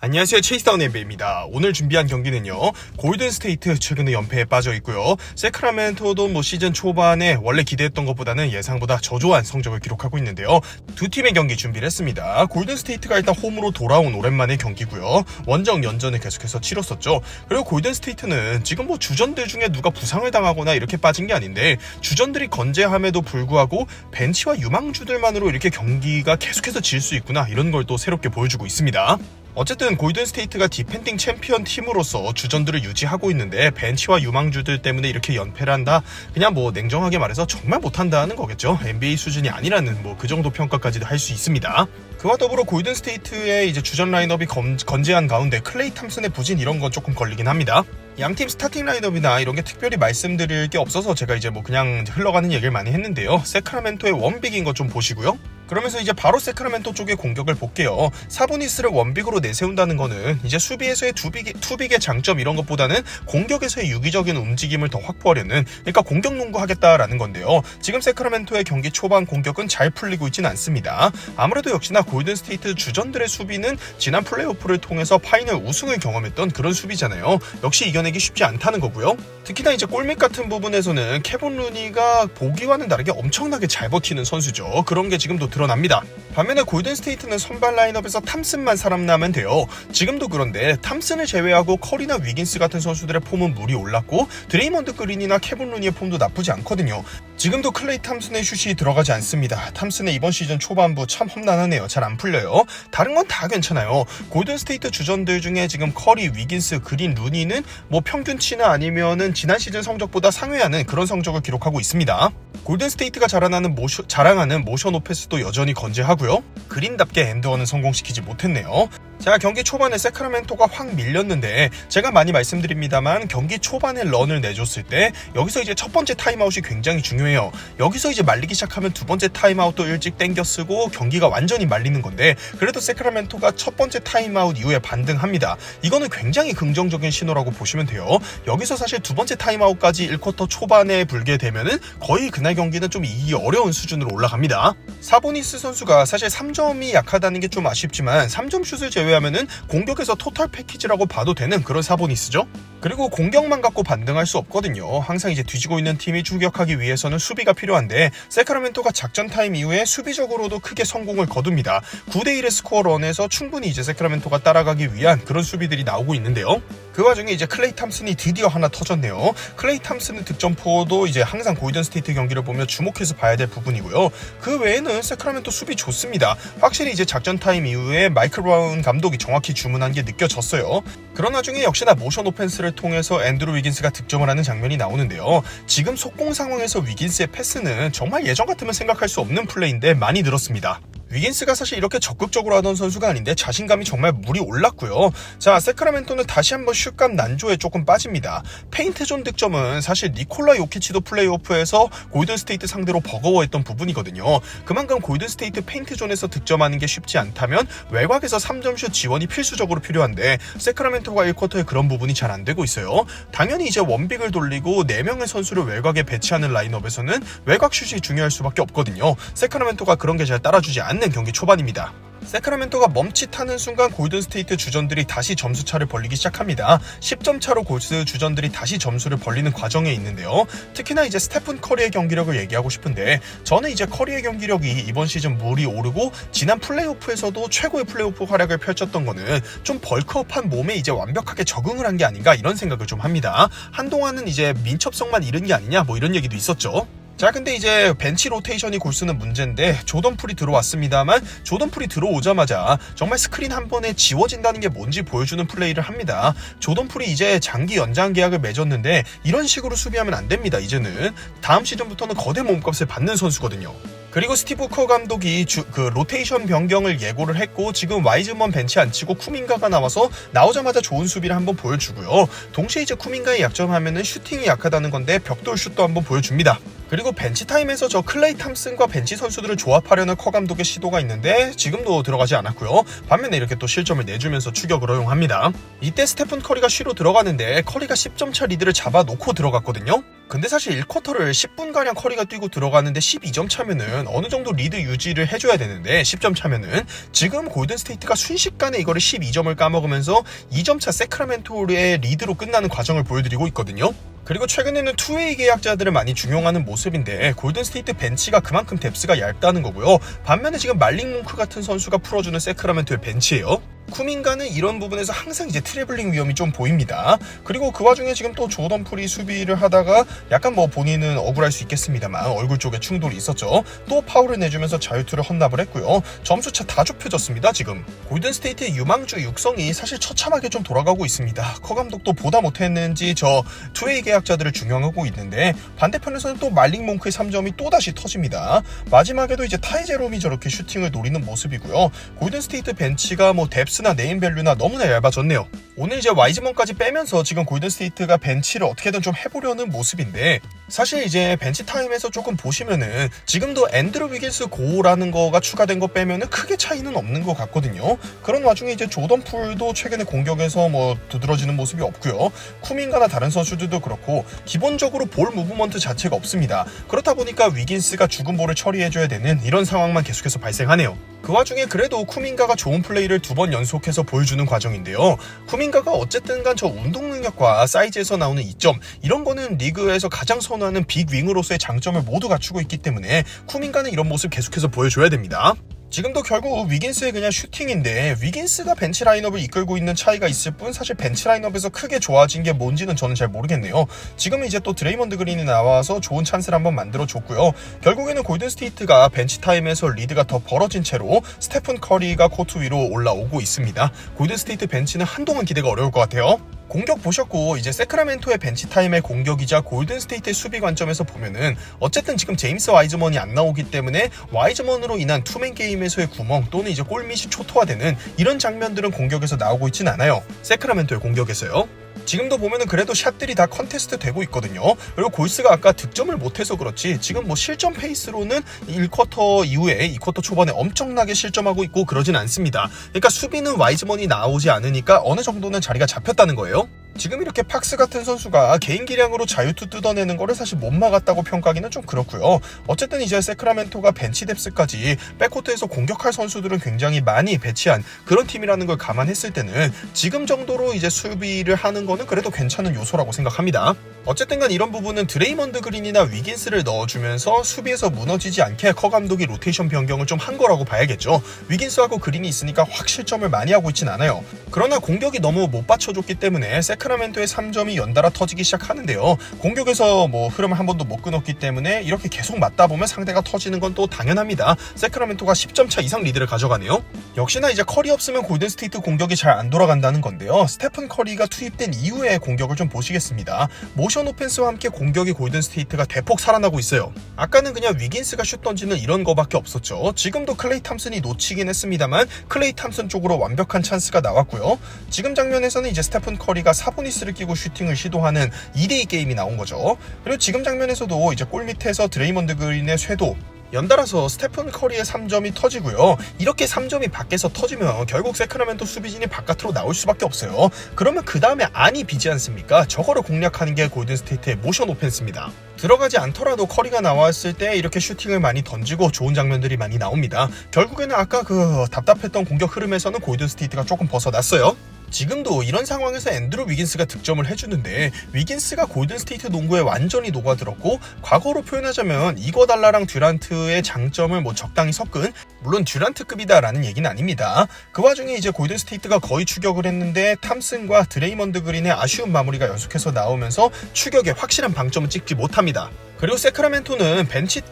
안녕하세요, 체이스다운 NBA입니다. 오늘 준비한 경기는요, 골든스테이트 최근에 연패에 빠져 있고요, 세크라멘토도 시즌 초반에 원래 기대했던 것보다는 예상보다 저조한 성적을 기록하고 있는데요. 두 팀의 경기 준비를 했습니다. 골든스테이트가 일단 홈으로 돌아온 오랜만의 경기고요, 원정 연전을 계속해서 치렀었죠. 그리고 골든스테이트는 지금 주전들 중에 누가 부상을 당하거나 이렇게 빠진 게 아닌데, 주전들이 건재함에도 불구하고 벤치와 유망주들만으로 이렇게 경기가 계속해서 질 수 있구나, 이런 걸 또 새롭게 보여주고 있습니다. 어쨌든 골든스테이트가 디펜딩 챔피언 팀으로서 주전들을 유지하고 있는데 벤치와 유망주들 때문에 이렇게 연패를 한다? 그냥 냉정하게 말해서 정말 못한다는 거겠죠. NBA 수준이 아니라는 그 정도 평가까지도 할 수 있습니다. 그와 더불어 골든스테이트의 이제 주전 라인업이 건재한 가운데 클레이 탐슨의 부진 이런 건 조금 걸리긴 합니다. 양팀 스타팅 라인업이나 이런 게 특별히 말씀드릴 게 없어서 제가 이제 그냥 흘러가는 얘기를 많이 했는데요. 세크라멘토의 원빅인 거 좀 보시고요. 그러면서 이제 바로 세크라멘토 쪽의 공격을 볼게요. 사보니스를 원빅으로 내세운다는 거는 이제 수비에서의 투빅의 장점 이런 것보다는 공격에서의 유기적인 움직임을 더 확보하려는, 그러니까 공격 농구하겠다라는 건데요. 지금 세크라멘토의 경기 초반 공격은 잘 풀리고 있지는 않습니다. 아무래도 역시나 골든스테이트 주전들의 수비는 지난 플레이오프를 통해서 파이널 우승을 경험했던 그런 수비잖아요. 역시 이겨내기 쉽지 않다는 거고요. 특히나 이제 골밑 같은 부분에서는 케본 루니가 보기와는 다르게 엄청나게 잘 버티는 선수죠. 그런 게 지금도 드러납니다. 반면에 골든스테이트는 선발 라인업에서 탐슨만 살아남으면 돼요. 지금도 그런데 탐슨을 제외하고 커리나 위긴스 같은 선수들의 폼은 물이 올랐고 드레이먼드 그린이나 케본 루니의 폼도 나쁘지 않거든요. 지금도 클레이 탐슨의 슛이 들어가지 않습니다. 탐슨의 이번 시즌 초반부 참 험난하네요. 잘 안 풀려요. 다른 건 다 괜찮아요. 골든스테이트 주전들 중에 지금 커리, 위긴스, 그린, 루니는 평균치나 아니면은 지난 시즌 성적보다 상회하는 그런 성적을 기록하고 있습니다. 골든스테이트가 자랑하는 모션 오페스도 여전히 건재하고요. 그린답게 엔드원은 성공시키지 못했네요. 자, 경기 초반에 세크라멘토가 확 밀렸는데 제가 많이 말씀드립니다만 경기 초반에 런을 내줬을 때 여기서 이제 첫 번째 타임아웃이 굉장히 중요해요. 여기서 이제 말리기 시작하면 두 번째 타임아웃도 일찍 땡겨 쓰고 경기가 완전히 말리는 건데, 그래도 세크라멘토가 첫 번째 타임아웃 이후에 반등합니다. 이거는 굉장히 긍정적인 신호라고 보시면 돼요. 여기서 사실 두 번째 타임아웃까지 1쿼터 초반에 불게 되면은 거의 그날 경기는 좀 이기기 어려운 수준으로 올라갑니다. 사보니스 선수가 사실 3점이 약하다는 게 좀 아쉽지만 3점 슛을 제외하면은 공격에서 토탈 패키지라고 봐도 되는 그런 사보니스죠. 그리고 공격만 갖고 반등할 수 없거든요. 항상 이제 뒤지고 있는 팀이 추격하기 위해서는 수비가 필요한데 세크라멘토가 작전 타임 이후에 수비적으로도 크게 성공을 거둡니다. 9대1의 스코어 런에서 충분히 이제 세크라멘토가 따라가기 위한 그런 수비들이 나오고 있는데요. 그 와중에 이제 클레이 탐슨이 드디어 하나 터졌네요. 클레이 탐슨의 득점포도 이제 항상 골든스테이트 경기를 보면 주목해서 봐야 될 부분이고요. 그 외에는 세크라멘토 수비 좋습니다. 확실히 이제 작전 타임 이후에 마이클 브라운 감독이 정확히 주문한 게 느껴졌어요. 그런 와중에 역시나 모션 오펜스를 통해서 앤드루 위긴스가 득점을 하는 장면이 나오는데요. 지금 속공 상황에서 위긴스의 패스는 정말 예전 같으면 생각할 수 없는 플레이인데 많이 늘었습니다. 위긴스가 사실 이렇게 적극적으로 하던 선수가 아닌데 자신감이 정말 물이 올랐고요. 자, 세크라멘토는 다시 한번 슛감 난조에 조금 빠집니다. 페인트존 득점은 사실 니콜라 요키치도 플레이오프에서 골든스테이트 상대로 버거워했던 부분이거든요. 그만큼 골든스테이트 페인트존에서 득점하는 게 쉽지 않다면 외곽에서 3점슛 지원이 필수적으로 필요한데 세크라멘토가 1쿼터에 그런 부분이 잘 안 되고 있어요. 당연히 이제 원빅을 돌리고 4명의 선수를 외곽에 배치하는 라인업에서는 외곽 슛이 중요할 수밖에 없거든요. 세크라멘토가 그런 게 잘 따라주지 않는 경기 초반입니다. 세크라멘토가 멈칫하는 순간 골든스테이트 주전들이 다시 점수차를 벌리기 시작합니다. 10점 차로 골스 주전들이 다시 점수를 벌리는 과정에 있는데요. 특히나 이제 스테픈 커리의 경기력을 얘기하고 싶은데, 저는 이제 커리의 경기력이 이번 시즌 물이 오르고 지난 플레이오프에서도 최고의 플레이오프 활약을 펼쳤던 거는 좀 벌크업한 몸에 이제 완벽하게 적응을 한 게 아닌가, 이런 생각을 좀 합니다. 한동안은 이제 민첩성만 잃은 게 아니냐, 이런 얘기도 있었죠. 자, 근데 이제 벤치 로테이션이 골수는 문제인데 조던 풀이 들어왔습니다만 조던 풀이 들어오자마자 정말 스크린 한 번에 지워진다는 게 뭔지 보여주는 플레이를 합니다. 조던 풀이 이제 장기 연장 계약을 맺었는데 이런 식으로 수비하면 안 됩니다. 이제는 다음 시즌부터는 거대 몸값을 받는 선수거든요. 그리고 스티브 커 감독이 로테이션 변경을 예고를 했고, 지금 와이즈먼 벤치 안 치고 쿠민가가 나와서 나오자마자 좋은 수비를 한번 보여주고요. 동시에 이제 쿠민가의 약점하면은 슈팅이 약하다는 건데 벽돌 슛도 한번 보여줍니다. 그리고 벤치타임에서 저 클레이 탐슨과 벤치 선수들을 조합하려는 커 감독의 시도가 있는데 지금도 들어가지 않았고요. 반면에 이렇게 또 실점을 내주면서 추격을 허용합니다. 이때 스테픈 커리가 쉬로 들어가는데 커리가 10점 차 리드를 잡아놓고 들어갔거든요. 근데 사실 1쿼터를 10분가량 커리가 뛰고 들어가는데 12점 차면은 어느 정도 리드 유지를 해줘야 되는데 10점 차면은 지금 골든스테이트가 순식간에 이거를 12점을 까먹으면서 2점 차 세크라멘토의 리드로 끝나는 과정을 보여드리고 있거든요. 그리고 최근에는 투웨이 계약자들을 많이 중용하는 모습인데 골든스테이트 벤치가 그만큼 뎁스가 얇다는 거고요. 반면에 지금 말링 몽크 같은 선수가 풀어주는 세크라멘토의 벤치예요. 쿠민가는 이런 부분에서 항상 이제 트래블링 위험이 좀 보입니다. 그리고 그 와중에 지금 또 조던 풀이 수비를 하다가 약간 뭐 본인은 억울할 수 있겠습니다만 얼굴 쪽에 충돌이 있었죠. 또 파울을 내주면서 자유투를 헌납을 했고요. 점수차 다 좁혀졌습니다. 지금 골든스테이트의 유망주 육성이 사실 처참하게 좀 돌아가고 있습니다. 커 감독도 보다 못했는지 저 투웨이 계약자들을 중용하고 있는데 반대편에서는 또 말링 몽크의 3점이 또다시 터집니다. 마지막에도 이제 타이제롬이 저렇게 슈팅을 노리는 모습이고요. 골든스테이트 벤치가 뭐 뎁스나 네임밸류나 너무나 얇아졌네요. 오늘 이제 와이즈먼까지 빼면서 지금 골든스테이트가 벤치를 어떻게든 좀 해보려는 모습인데 사실 이제 벤치 타임에서 조금 보시면은 지금도 앤드루 위긴스 고라는 거가 추가된 거 빼면은 크게 차이는 없는 것 같거든요. 그런 와중에 이제 조던 풀도 최근에 공격에서 뭐 두드러지는 모습이 없고요. 쿠민가나 다른 선수들도 그렇고 기본적으로 볼 무브먼트 자체가 없습니다. 그렇다 보니까 위긴스가 죽은 볼을 처리해줘야 되는 이런 상황만 계속해서 발생하네요. 그 와중에 그래도 쿠민가가 좋은 플레이를 2번 연속해서 보여주는 과정인데요. 쿠민가가 어쨌든 간 저 운동 능력과 사이즈에서 나오는 이점 이런 거는 리그에서 가장 선호하는 빅 윙으로서의 장점을 모두 갖추고 있기 때문에 쿠민가는 이런 모습 계속해서 보여줘야 됩니다. 지금도 결국 위긴스의 그냥 슈팅인데 위긴스가 벤치 라인업을 이끌고 있는 차이가 있을 뿐 사실 벤치 라인업에서 크게 좋아진 게 뭔지는 저는 잘 모르겠네요. 지금은 이제 또 드레이먼드 그린이 나와서 좋은 찬스를 한번 만들어줬고요. 결국에는 골든스테이트가 벤치 타임에서 리드가 더 벌어진 채로 스테픈 커리가 코트 위로 올라오고 있습니다. 골든스테이트 벤치는 한동안 기대가 어려울 것 같아요. 공격 보셨고 이제 세크라멘토의 벤치타임의 공격이자 골든스테이트의 수비 관점에서 보면은 어쨌든 지금 제임스 와이즈먼이 안 나오기 때문에 와이즈먼으로 인한 투맨 게임에서의 구멍 또는 이제 골밑이 초토화되는 이런 장면들은 공격에서 나오고 있진 않아요. 세크라멘토의 공격에서요. 지금도 보면은 그래도 샷들이 다 컨테스트 되고 있거든요. 그리고 골스가 아까 득점을 못해서 그렇지 지금 뭐 실점 페이스로는 1쿼터 이후에 2쿼터 초반에 엄청나게 실점하고 있고 그러진 않습니다. 그러니까 수비는 와이즈먼이 나오지 않으니까 어느 정도는 자리가 잡혔다는 거예요. 지금 이렇게 팍스 같은 선수가 개인 기량으로 자유투 뜯어내는 거를 사실 못 막았다고 평가하기는 좀 그렇고요. 어쨌든 이제 세크라멘토가 벤치 뎁스까지 백코트에서 공격할 선수들은 굉장히 많이 배치한 그런 팀이라는 걸 감안했을 때는 지금 정도로 이제 수비를 하는 거는 그래도 괜찮은 요소라고 생각합니다. 어쨌든 간 이런 부분은 드레이먼드 그린이나 위긴스를 넣어주면서 수비에서 무너지지 않게 커 감독이 로테이션 변경을 좀 한 거라고 봐야겠죠. 위긴스하고 그린이 있으니까 확 실점을 많이 하고 있진 않아요. 그러나 공격이 너무 못 받쳐줬기 때문에 세크라멘토의 3점이 연달아 터지기 시작하는데요. 공격에서 뭐 흐름을 한 번도 못 끊었기 때문에 이렇게 계속 맞다 보면 상대가 터지는 건 또 당연합니다. 세크라멘토가 10점 차 이상 리드를 가져가네요. 역시나 이제 커리 없으면 골든스테이트 공격이 잘 안 돌아간다는 건데요. 스테픈 커리가 투입된 이후의 공격을 좀 보시겠습니다. 모션 오펜스와 함께 공격이 골든스테이트가 대폭 살아나고 있어요. 아까는 그냥 위긴스가 슛 던지는 이런 거밖에 없었죠. 지금도 클레이 탐슨이 놓치긴 했습니다만 클레이 탐슨 쪽으로 완벽한 찬스가 나왔고요. 지금 장면에서는 이제 스테픈 커리가 사보니스를 끼고 슈팅을 시도하는 2대2 게임이 나온 거죠. 그리고 지금 장면에서도 이제 골 밑에서 드레이먼드 그린의 쇄도 연달아서 스테픈 커리의 3점이 터지고요. 이렇게 3점이 밖에서 터지면 결국 세크라멘토 수비진이 바깥으로 나올 수밖에 없어요. 그러면 그 다음에 안이 비지 않습니까? 저거를 공략하는 게 골든스테이트의 모션 오펜스입니다. 들어가지 않더라도 커리가 나왔을 때 이렇게 슈팅을 많이 던지고 좋은 장면들이 많이 나옵니다. 결국에는 아까 그 답답했던 공격 흐름에서는 골든스테이트가 조금 벗어났어요. 지금도 이런 상황에서 앤드루 위긴스가 득점을 해주는데 위긴스가 골든스테이트 농구에 완전히 녹아들었고 과거로 표현하자면 이거달라랑 듀란트의 장점을 뭐 적당히 섞은 물론 듀란트급이다라는 얘기는 아닙니다. 그 와중에 이제 골든스테이트가 거의 추격을 했는데 탐슨과 드레이먼드 그린의 아쉬운 마무리가 연속해서 나오면서 추격에 확실한 방점을 찍지 못합니다. 그리고 세크라멘토는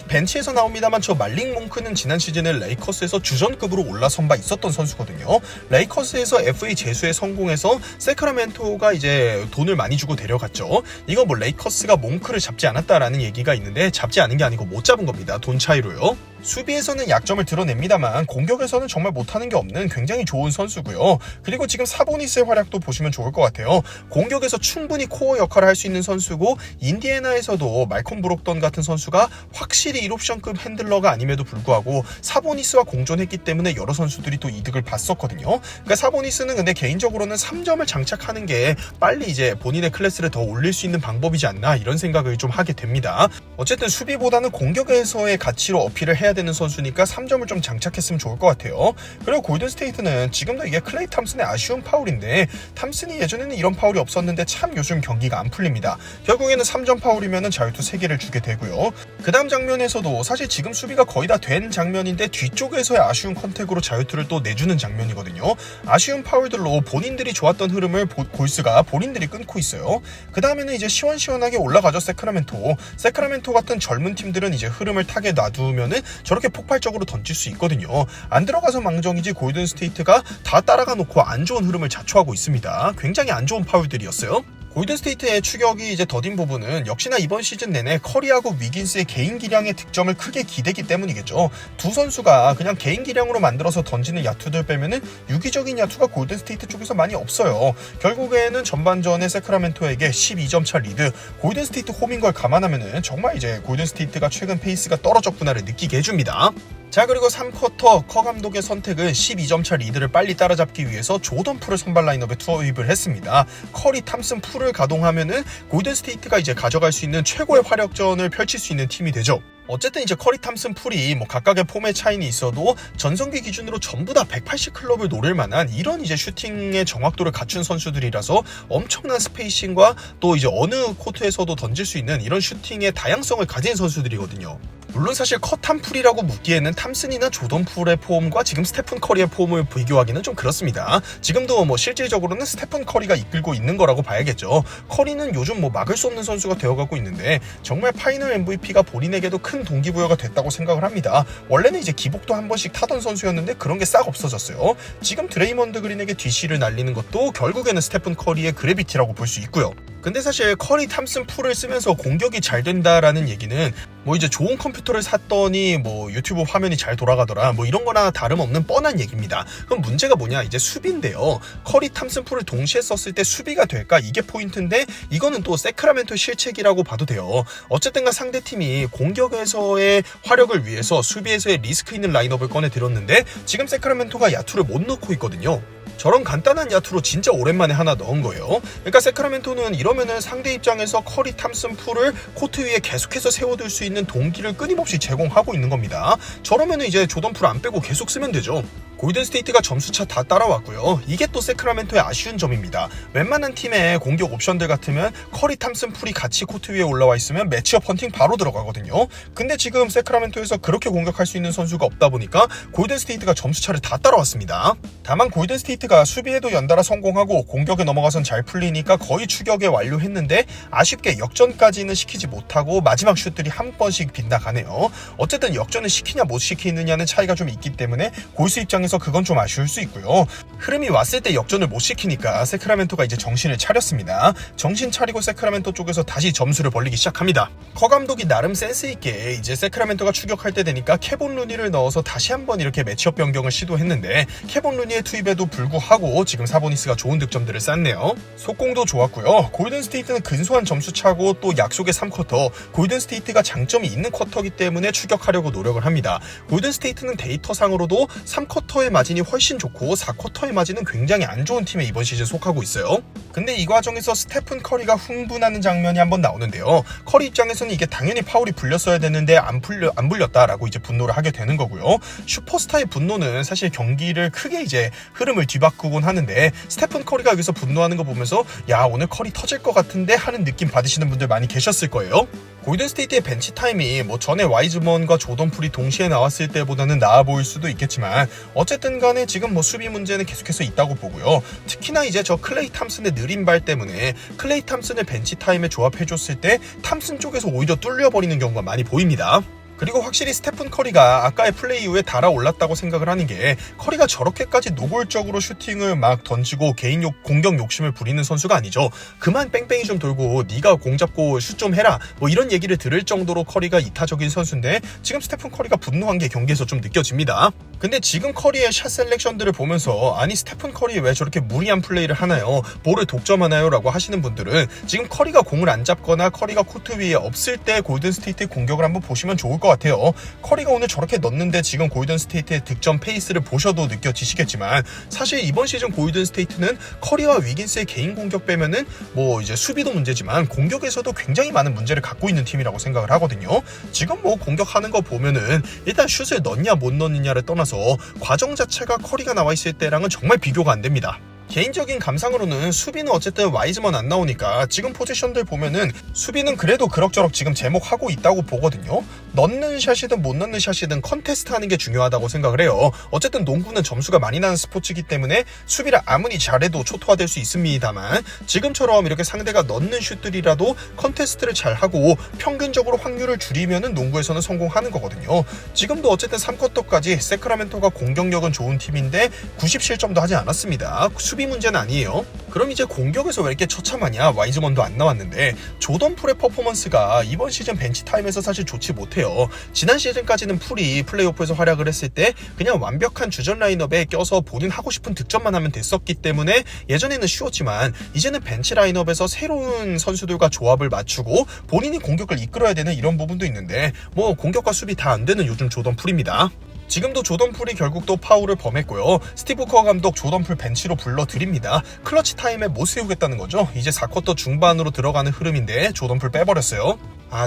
벤치에서 나옵니다만 저 말링 몽크는 지난 시즌에 레이커스에서 주전급으로 올라선 바 있었던 선수거든요. 레이커스에서 FA 재수에 성공해서 세크라멘토가 이제 돈을 많이 주고 데려갔죠. 이거 뭐 레이커스가 몽크를 잡지 않았다라는 얘기가 있는데 잡지 않은 게 아니고 못 잡은 겁니다. 돈 차이로요. 수비에서는 약점을 드러냅니다만 공격에서는 정말 못하는 게 없는 굉장히 좋은 선수고요. 그리고 지금 사보니스의 활약도 보시면 좋을 것 같아요. 공격에서 충분히 코어 역할을 할 수 있는 선수고 인디애나에서도 말콤 브록던 같은 선수가 확실히 1옵션급 핸들러가 아님에도 불구하고 사보니스와 공존했기 때문에 여러 선수들이 또 이득을 봤었거든요. 그러니까 사보니스는 근데 개인적으로는 3점을 장착하는 게 빨리 이제 본인의 클래스를 더 올릴 수 있는 방법이지 않나 이런 생각을 좀 하게 됩니다. 어쨌든 수비보다는 공격에서의 가치로 어필을 해야 되는 선수니까 3점을 좀 장착했으면 좋을 것 같아요. 그리고 골든스테이트는 지금도 이게 클레이 탐슨의 아쉬운 파울인데 탐슨이 예전에는 이런 파울이 없었는데 참 요즘 경기가 안 풀립니다. 결국에는 3점 파울이면 자유투 3개를 주게 되고요. 그 다음 장면에서도 사실 지금 수비가 거의 다 된 장면인데 뒤쪽에서의 아쉬운 컨택으로 자유투를 또 내주는 장면이거든요. 아쉬운 파울들로 본인들이 좋았던 흐름을 골스가 본인들이 끊고 있어요. 그 다음에는 이제 시원시원하게 올라가죠. 세크라멘토 같은 젊은 팀들은 이제 흐름을 타게 놔두면은 저렇게 폭발적으로 던질 수 있거든요. 안 들어가서 망정이지 골든스테이트가 다 따라가 놓고 안 좋은 흐름을 자초하고 있습니다. 굉장히 안 좋은 파울들이었어요. 골든스테이트의 추격이 이제 더딘 부분은 역시나 이번 시즌 내내 커리하고 위긴스의 개인 기량의 득점을 크게 기대기 때문이겠죠. 두 선수가 그냥 개인 기량으로 만들어서 던지는 야투들 빼면은 유기적인 야투가 골든스테이트 쪽에서 많이 없어요. 결국에는 전반전에 세크라멘토에게 12점 차 리드, 골든스테이트 홈인 걸 감안하면은 정말 이제 골든스테이트가 최근 페이스가 떨어졌구나를 느끼게 해줍니다. 자, 그리고 3쿼터 커 감독의 선택은 12점 차 리드를 빨리 따라잡기 위해서 조던 풀을 선발 라인업에 투입을 했습니다. 커리, 탐슨, 풀을 가동하면은 골든스테이트가 이제 가져갈 수 있는 최고의 화력전을 펼칠 수 있는 팀이 되죠. 어쨌든 이제 커리, 탐슨, 풀이 뭐 각각의 폼의 차이는 있어도 전성기 기준으로 전부 다 180 클럽을 노릴 만한 이런 이제 슈팅의 정확도를 갖춘 선수들이라서 엄청난 스페이싱과 또 이제 어느 코트에서도 던질 수 있는 이런 슈팅의 다양성을 가진 선수들이거든요. 물론 사실 컷한 풀이라고 묻기에는 탐슨이나 조던 풀의 폼과 지금 스테픈 커리의 폼을 비교하기는 좀 그렇습니다. 지금도 뭐 실질적으로는 스테픈 커리가 이끌고 있는 거라고 봐야겠죠. 커리는 요즘 뭐 막을 수 없는 선수가 되어가고 있는데 정말 파이널 MVP가 본인에게도 큰 동기부여가 됐다고 생각을 합니다. 원래는 이제 기복도 한 번씩 타던 선수였는데 그런 게 싹 없어졌어요. 지금 드레이먼드 그린에게 DC를 날리는 것도 결국에는 스테픈 커리의 그래비티라고 볼 수 있고요. 근데 사실 커리, 탐슨, 풀을 쓰면서 공격이 잘 된다라는 얘기는 뭐 이제 좋은 컴퓨터를 샀더니 뭐 유튜브 화면이 잘 돌아가더라 뭐 이런 거나 다름없는 뻔한 얘기입니다. 그럼 문제가 뭐냐, 이제 수비인데요. 커리, 탐슨, 풀을 동시에 썼을 때 수비가 될까, 이게 포인트인데 이거는 또 세크라멘토 실책이라고 봐도 돼요. 어쨌든가 상대팀이 공격에서의 화력을 위해서 수비에서의 리스크 있는 라인업을 꺼내 들었는데 지금 세크라멘토가 야투를 못 넣고 있거든요. 저런 간단한 야투로 진짜 오랜만에 하나 넣은 거예요. 그러니까 세크라멘토는 이러면은 상대 입장에서 커리, 탐슨, 풀을 코트 위에 계속해서 세워둘 수 있는 동기를 끊임없이 제공하고 있는 겁니다. 저러면은 이제 조던 풀 안 빼고 계속 쓰면 되죠. 골든스테이트가 점수차 다 따라왔고요. 이게 또 세크라멘토의 아쉬운 점입니다. 웬만한 팀의 공격 옵션들 같으면 커리, 탐슨, 풀이 같이 코트 위에 올라와 있으면 매치업 헌팅 바로 들어가거든요. 근데 지금 세크라멘토에서 그렇게 공격할 수 있는 선수가 없다 보니까 골든스테이트가 점수차를 다 따라왔습니다. 다만 골든스테이트가 수비에도 연달아 성공하고 공격에 넘어가선 잘 풀리니까 거의 추격에 완료했는데 아쉽게 역전까지는 시키지 못하고 마지막 슛들이 한 번씩 빗나가네요. 어쨌든 역전을 시키냐 못 시키느냐는 차이가 좀 있기 때문에 골스 입장에서 그건 좀 아쉬울 수 있고요. 흐름이 왔을 때 역전을 못 시키니까 세크라멘토가 이제 정신을 차렸습니다. 정신 차리고 세크라멘토 쪽에서 다시 점수를 벌리기 시작합니다. 커 감독이 나름 센스 있게 이제 세크라멘토가 추격할 때 되니까 케본 루니를 넣어서 다시 한번 이렇게 매치업 변경을 시도했는데 케본 루니의 투입에도 불구하고 지금 사보니스가 좋은 득점들을 쌌네요. 속공도 좋았고요. 골든스테이트는 근소한 점수 차고 또 약속의 3쿼터, 골든스테이트가 장점이 있는 쿼터이기 때문에 추격하려고 노력을 합니다. 골든스테이트는 데이터상으로도 3쿼터의 마진이 훨씬 좋고 4쿼터의 마진은 굉장히 안 좋은 팀에 이번 시즌 속하고 있어요. 근데 이 과정에서 스테픈 커리가 흥분하는 장면이 한번 나오는데요. 커리 입장에서는 이게 당연히 파울이 불렸어야 되는데 안 불렸다라고 이제 분노를 하게 되는 거고요. 슈퍼스타의 분노는 사실 경기를 크게 이제 흐름을 뒤바꾸곤 하는데 스테픈 커리가 여기서 분노하는 거 보면서 야, 오늘 커리 터질 것 같은데 하는 느낌 받으시는 분들 많이 계셨을 거예요. 골든스테이트의 벤치 타임이 뭐 전에 와이즈먼과 조던 풀이 동시에 나왔을 때보다는 나아 보일 수도 있겠지만 어쨌든 간에 지금 뭐 수비 문제는 계속해서 있다고 보고요. 특히나 이제 저 클레이 탐슨의 느린 발 때문에 클레이 탐슨을 벤치 타임에 조합해줬을 때 탐슨 쪽에서 오히려 뚫려버리는 경우가 많이 보입니다. 그리고 확실히 스테픈 커리가 아까의 플레이 이후에 달아올랐다고 생각을 하는 게, 커리가 저렇게까지 노골적으로 슈팅을 막 던지고 공격 욕심을 부리는 선수가 아니죠. 그만 뺑뺑이 좀 돌고 네가 공 잡고 슛 좀 해라 뭐 이런 얘기를 들을 정도로 커리가 이타적인 선수인데, 지금 스테픈 커리가 분노한 게 경기에서 좀 느껴집니다. 근데 지금 커리의 샷 셀렉션들을 보면서 아니 스테픈 커리 왜 저렇게 무리한 플레이를 하나요? 볼을 독점하나요? 라고 하시는 분들은 지금 커리가 공을 안 잡거나 커리가 코트 위에 없을 때 골든스테이트의 공격을 한번 보시면 좋을 것 같아요. 커리가 오늘 저렇게 넣는데 지금 골든스테이트의 득점 페이스를 보셔도 느껴지시겠지만, 사실 이번 시즌 골든스테이트는 커리와 위긴스의 개인 공격 빼면은 뭐 이제 수비도 문제지만 공격에서도 굉장히 많은 문제를 갖고 있는 팀이라고 생각을 하거든요. 지금 뭐 공격하는 거 보면은 일단 슛을 넣냐 못 넣느냐를 떠나서 과정 자체가 커리가 나와 있을 때랑은 정말 비교가 안 됩니다. 개인적인 감상으로는 수비는 어쨌든 와이즈먼 안 나오니까 지금 포지션들 보면은 수비는 그래도 그럭저럭 지금 제목하고 있다고 보거든요. 넣는 샷이든 못 넣는 샷이든 컨테스트 하는 게 중요하다고 생각을 해요. 어쨌든 농구는 점수가 많이 나는 스포츠이기 때문에 수비를 아무리 잘해도 초토화될 수 있습니다만, 지금처럼 이렇게 상대가 넣는 슛들이라도 컨테스트를 잘하고 평균적으로 확률을 줄이면은 농구에서는 성공하는 거거든요. 지금도 어쨌든 3쿼터까지 세크라멘토가 공격력은 좋은 팀인데 97점도 하지 않았습니다. 수비 문제는 아니에요. 그럼 이제 공격에서 왜 이렇게 처참하냐? 와이즈먼도 안 나왔는데 조던 풀의 퍼포먼스가 이번 시즌 벤치 타임에서 사실 좋지 못해요. 지난 시즌까지는 풀이 플레이오프에서 활약을 했을 때 그냥 완벽한 주전 라인업에 껴서 본인 하고 싶은 득점만 하면 됐었기 때문에 예전에는 쉬웠지만, 이제는 벤치 라인업에서 새로운 선수들과 조합을 맞추고 본인이 공격을 이끌어야 되는 이런 부분도 있는데, 뭐 공격과 수비 다 안 되는 요즘 조던 풀입니다. 지금도 조던 풀이 결국 또 파울을 범했고요. 스티브 커 감독 조던 풀 벤치로 불러드립니다. 클러치 타임에 못 세우겠다는 거죠. 이제 4쿼터 중반으로 들어가는 흐름인데 조던 풀 빼버렸어요.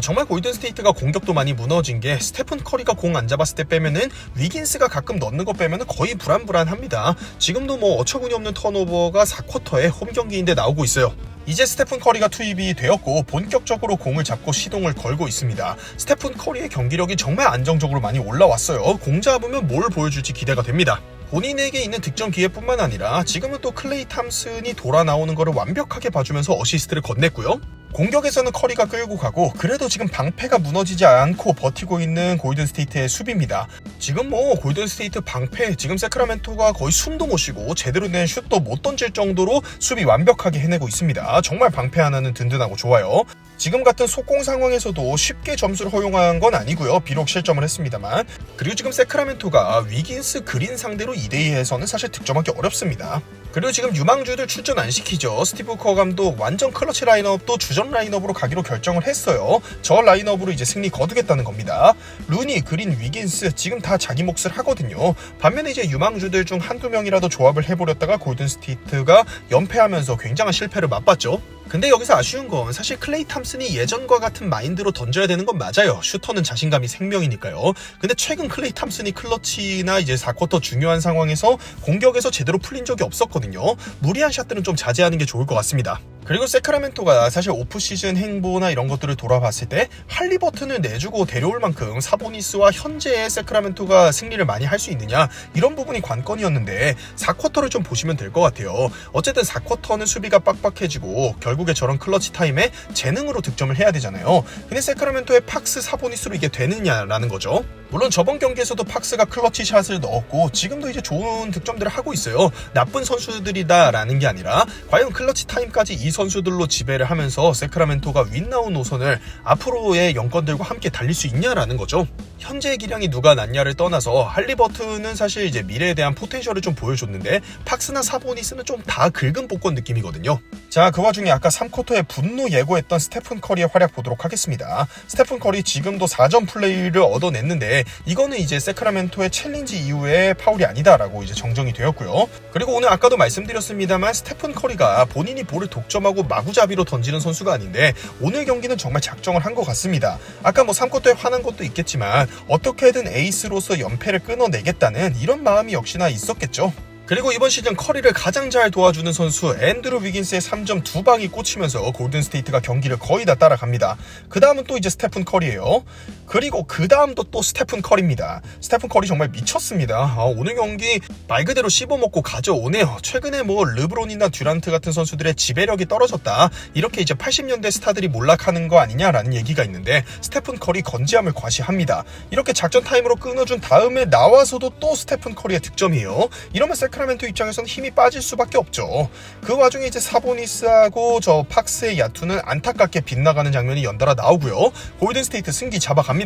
정말 골든스테이트가 공격도 많이 무너진 게, 스테픈 커리가 공 안 잡았을 때 빼면은 위긴스가 가끔 넣는 거 빼면은 거의 불안불안합니다. 지금도 뭐 어처구니 없는 턴오버가 4쿼터에 홈 경기인데 나오고 있어요. 이제 스테픈 커리가 투입이 되었고 본격적으로 공을 잡고 시동을 걸고 있습니다. 스테픈 커리의 경기력이 정말 안정적으로 많이 올라왔어요. 공 잡으면 뭘 보여줄지 기대가 됩니다. 본인에게 있는 득점 기회뿐만 아니라 지금은 또 클레이 탐슨이 돌아 나오는 거를 완벽하게 봐주면서 어시스트를 건넸고요. 공격에서는 커리가 끌고 가고, 그래도 지금 방패가 무너지지 않고 버티고 있는 골든스테이트의 수비입니다. 지금 뭐 골든스테이트 방패, 지금 세크라멘토가 거의 숨도 못 쉬고 제대로 된 슛도 못 던질 정도로 수비 완벽하게 해내고 있습니다. 정말 방패 하나는 든든하고 좋아요. 지금 같은 속공 상황에서도 쉽게 점수를 허용한 건 아니고요. 비록 실점을 했습니다만. 그리고 지금 세크라멘토가 위긴스 그린 상대로 2대2에서는 사실 득점하기 어렵습니다. 그리고 지금 유망주들 출전 안 시키죠. 스티브 커 감독 완전 클러치 라인업도 주전 라인업으로 가기로 결정을 했어요. 저 라인업으로 이제 승리 거두겠다는 겁니다. 루니, 그린, 위긴스 지금 다 자기 몫을 하거든요. 반면에 이제 유망주들 중 한두 명이라도 조합을 해버렸다가 골든스테이트가 연패하면서 굉장한 실패를 맛봤죠. 근데 여기서 아쉬운 건 사실 클레이 탐슨이 예전과 같은 마인드로 던져야 되는 건 맞아요. 슈터는 자신감이 생명이니까요. 근데 최근 클레이 탐슨이 클러치나 이제 4쿼터 중요한 상황에서 공격에서 제대로 풀린 적이 없었거든요. 무리한 샷들은 좀 자제하는 게 좋을 것 같습니다. 그리고 세크라멘토가 사실 오프시즌 행보나 이런 것들을 돌아봤을 때 할리버튼을 내주고 데려올 만큼 사보니스와 현재의 세크라멘토가 승리를 많이 할 수 있느냐, 이런 부분이 관건이었는데 4쿼터를 좀 보시면 될 것 같아요. 어쨌든 4쿼터는 수비가 빡빡해지고 결국에 저런 클러치 타임에 재능으로 득점을 해야 되잖아요. 근데 세크라멘토의 팍스, 사보니스로 이게 되느냐라는 거죠. 물론 저번 경기에서도 팍스가 클러치 샷을 넣었고 지금도 이제 좋은 득점들을 하고 있어요. 나쁜 선수들이다라는 게 아니라 과연 클러치 타임까지 이 선수들로 지배를 하면서 세크라멘토가 윈나우 노선을 앞으로의 영권들과 함께 달릴 수 있냐라는 거죠. 현재의 기량이 누가 낫냐를 떠나서 할리버튼은 사실 이제 미래에 대한 포텐셜을 좀 보여줬는데 팍스나 사보니스는 좀 다 긁은 복권 느낌이거든요. 자, 그 와중에 아까 3쿼터에 분노 예고했던 스테픈 커리의 활약 보도록 하겠습니다. 스테픈 커리 지금도 4점 플레이를 얻어냈는데 이거는 이제 세크라멘토의 챌린지 이후에 파울이 아니다라고 이제 정정이 되었고요. 그리고 오늘 아까도 말씀드렸습니다만 스테픈 커리가 본인이 볼을 독점하고 마구잡이로 던지는 선수가 아닌데 오늘 경기는 정말 작정을 한 것 같습니다. 아까 뭐 3쿼터에 화난 것도 있겠지만 어떻게든 에이스로서 연패를 끊어내겠다는 이런 마음이 역시나 있었겠죠. 그리고 이번 시즌 커리를 가장 잘 도와주는 선수 앤드루 위긴스의 3점 2방이 꽂히면서 골든스테이트가 경기를 거의 다 따라갑니다. 그 다음은 또 이제 스테픈 커리예요. 그리고 그 다음도 또 스테픈 커리입니다. 스테픈 커리 정말 미쳤습니다. 오늘 경기 말 그대로 씹어먹고 가져오네요. 최근에 뭐 르브론이나 듀란트 같은 선수들의 지배력이 떨어졌다, 이렇게 이제 80년대 스타들이 몰락하는 거 아니냐라는 얘기가 있는데 스테픈 커리 건재함을 과시합니다. 이렇게 작전 타임으로 끊어준 다음에 나와서도 또 스테픈 커리의 득점이에요. 이러면 세크라멘토 입장에서는 힘이 빠질 수밖에 없죠. 그 와중에 이제 사보니스하고 저 팍스의 야투는 안타깝게 빗나가는 장면이 연달아 나오고요. 골든스테이트 승기 잡아갑니다.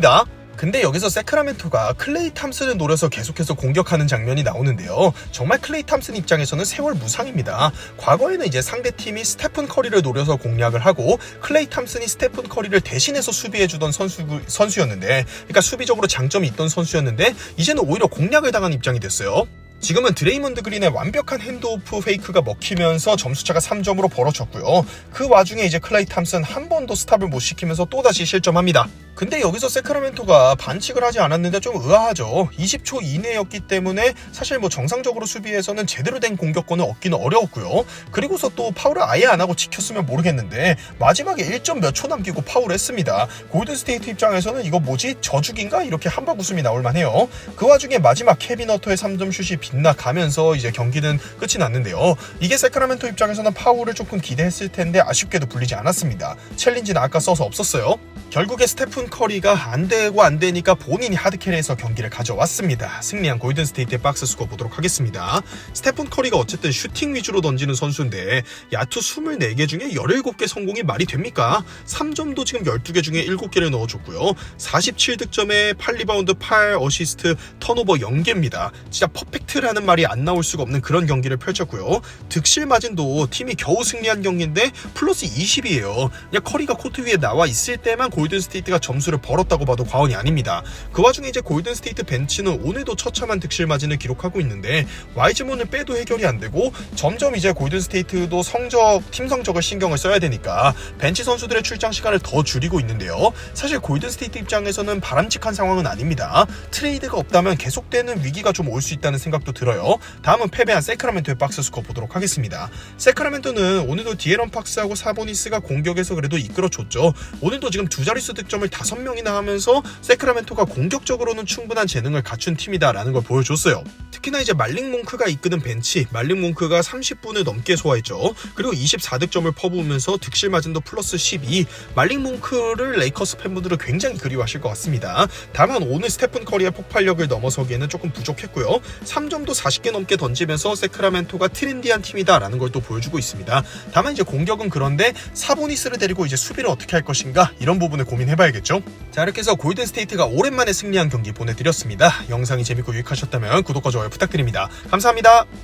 근데 여기서 세크라멘토가 클레이 탐슨을 노려서 계속해서 공격하는 장면이 나오는데요. 정말 클레이 탐슨 입장에서는 세월 무상입니다. 과거에는 이제 상대팀이 스테픈 커리를 노려서 공략을 하고 클레이 탐슨이 스테픈 커리를 대신해서 수비해주던 선수였는데, 그러니까 수비적으로 장점이 있던 선수였는데 이제는 오히려 공략을 당한 입장이 됐어요. 지금은 드레이먼드 그린의 완벽한 핸드오프 페이크가 먹히면서 점수차가 3점으로 벌어졌고요. 그 와중에 이제 클레이 탐슨 한 번도 스탑을 못 시키면서 또다시 실점합니다. 근데 여기서 세크라멘토가 반칙을 하지 않았는데 좀 의아하죠. 20초 이내였기 때문에 사실 뭐 정상적으로 수비에서는 제대로 된 공격권을 얻기는 어려웠고요. 그리고서 또 파울을 아예 안 하고 지켰으면 모르겠는데 마지막에 1점 몇 초 남기고 파울을 했습니다. 골든스테이트 입장에서는 이거 뭐지? 저죽인가? 이렇게 한박 웃음이 나올 만해요. 그 와중에 마지막 케빈 허터의 3점 슛이 빗나가면서 이제 경기는 끝이 났는데요. 이게 세크라멘토 입장에서는 파울을 조금 기대했을 텐데 아쉽게도 불리지 않았습니다. 챌린지는 아까 써서 없었어요. 결국에 스테픈 커리가 안 되니까 본인이 하드캐리에서 경기를 가져왔습니다. 승리한 골든스테이트의 박스 스코어 보도록 하겠습니다. 스테픈 커리가 어쨌든 슈팅 위주로 던지는 선수인데 야투 24개 중에 17개 성공이 말이 됩니까? 3점도 지금 12개 중에 7개를 넣어줬고요. 47득점에 8리바운드 8어시스트 턴오버 0개입니다. 진짜 퍼펙트라는 말이 안 나올 수가 없는 그런 경기를 펼쳤고요. 득실 마진도 팀이 겨우 승리한 경기인데 플러스 20이에요. 그냥 커리가 코트 위에 나와 있을 때만 골든스테이트가 점수를 벌었다고 봐도 과언이 아닙니다. 그 와중에 이제 골든스테이트 벤치는 오늘도 처참한 득실 마진을 기록하고 있는데 와이즈먼을 빼도 해결이 안 되고 점점 이제 골든스테이트도 팀 성적을 신경을 써야 되니까 벤치 선수들의 출장 시간을 더 줄이고 있는데요. 사실 골든스테이트 입장에서는 바람직한 상황은 아닙니다. 트레이드가 없다면 계속되는 위기가 좀 올 수 있다는 생각도 들어요. 다음은 패배한 세크라멘토의 박스 스코어 보도록 하겠습니다. 세크라멘토는 오늘도 디에런 팍스하고 사보니스가 공격에서 그래도 이끌어줬죠. 오늘도 지금 두 자릿수 득점을 5명이나 하면서 세크라멘토가 공격적으로는 충분한 재능을 갖춘 팀이다라는 걸 보여줬어요. 특히나 이제 말릭 몽크가 이끄는 벤치, 말릭 몽크가 30분을 넘게 소화했죠. 그리고 24득점을 퍼부으면서 득실 마진도 플러스 12. 말릭 몽크를 레이커스 팬분들은 굉장히 그리워하실 것 같습니다. 다만 오늘 스테픈 커리의 폭발력을 넘어서기에는 조금 부족했고요. 3점도 40개 넘게 던지면서 세크라멘토가 트렌디한 팀이다라는 걸 또 보여주고 있습니다. 다만 이제 공격은 그런데 사보니스를 데리고 이제 수비를 어떻게 할 것인가, 이런 부분을 고민해봐야겠죠. 자, 이렇게 해서 골든스테이트가 오랜만에 승리한 경기 보내드렸습니다. 영상이 재밌고 유익하셨다면 구독과 좋아요 부탁드립니다. 감사합니다.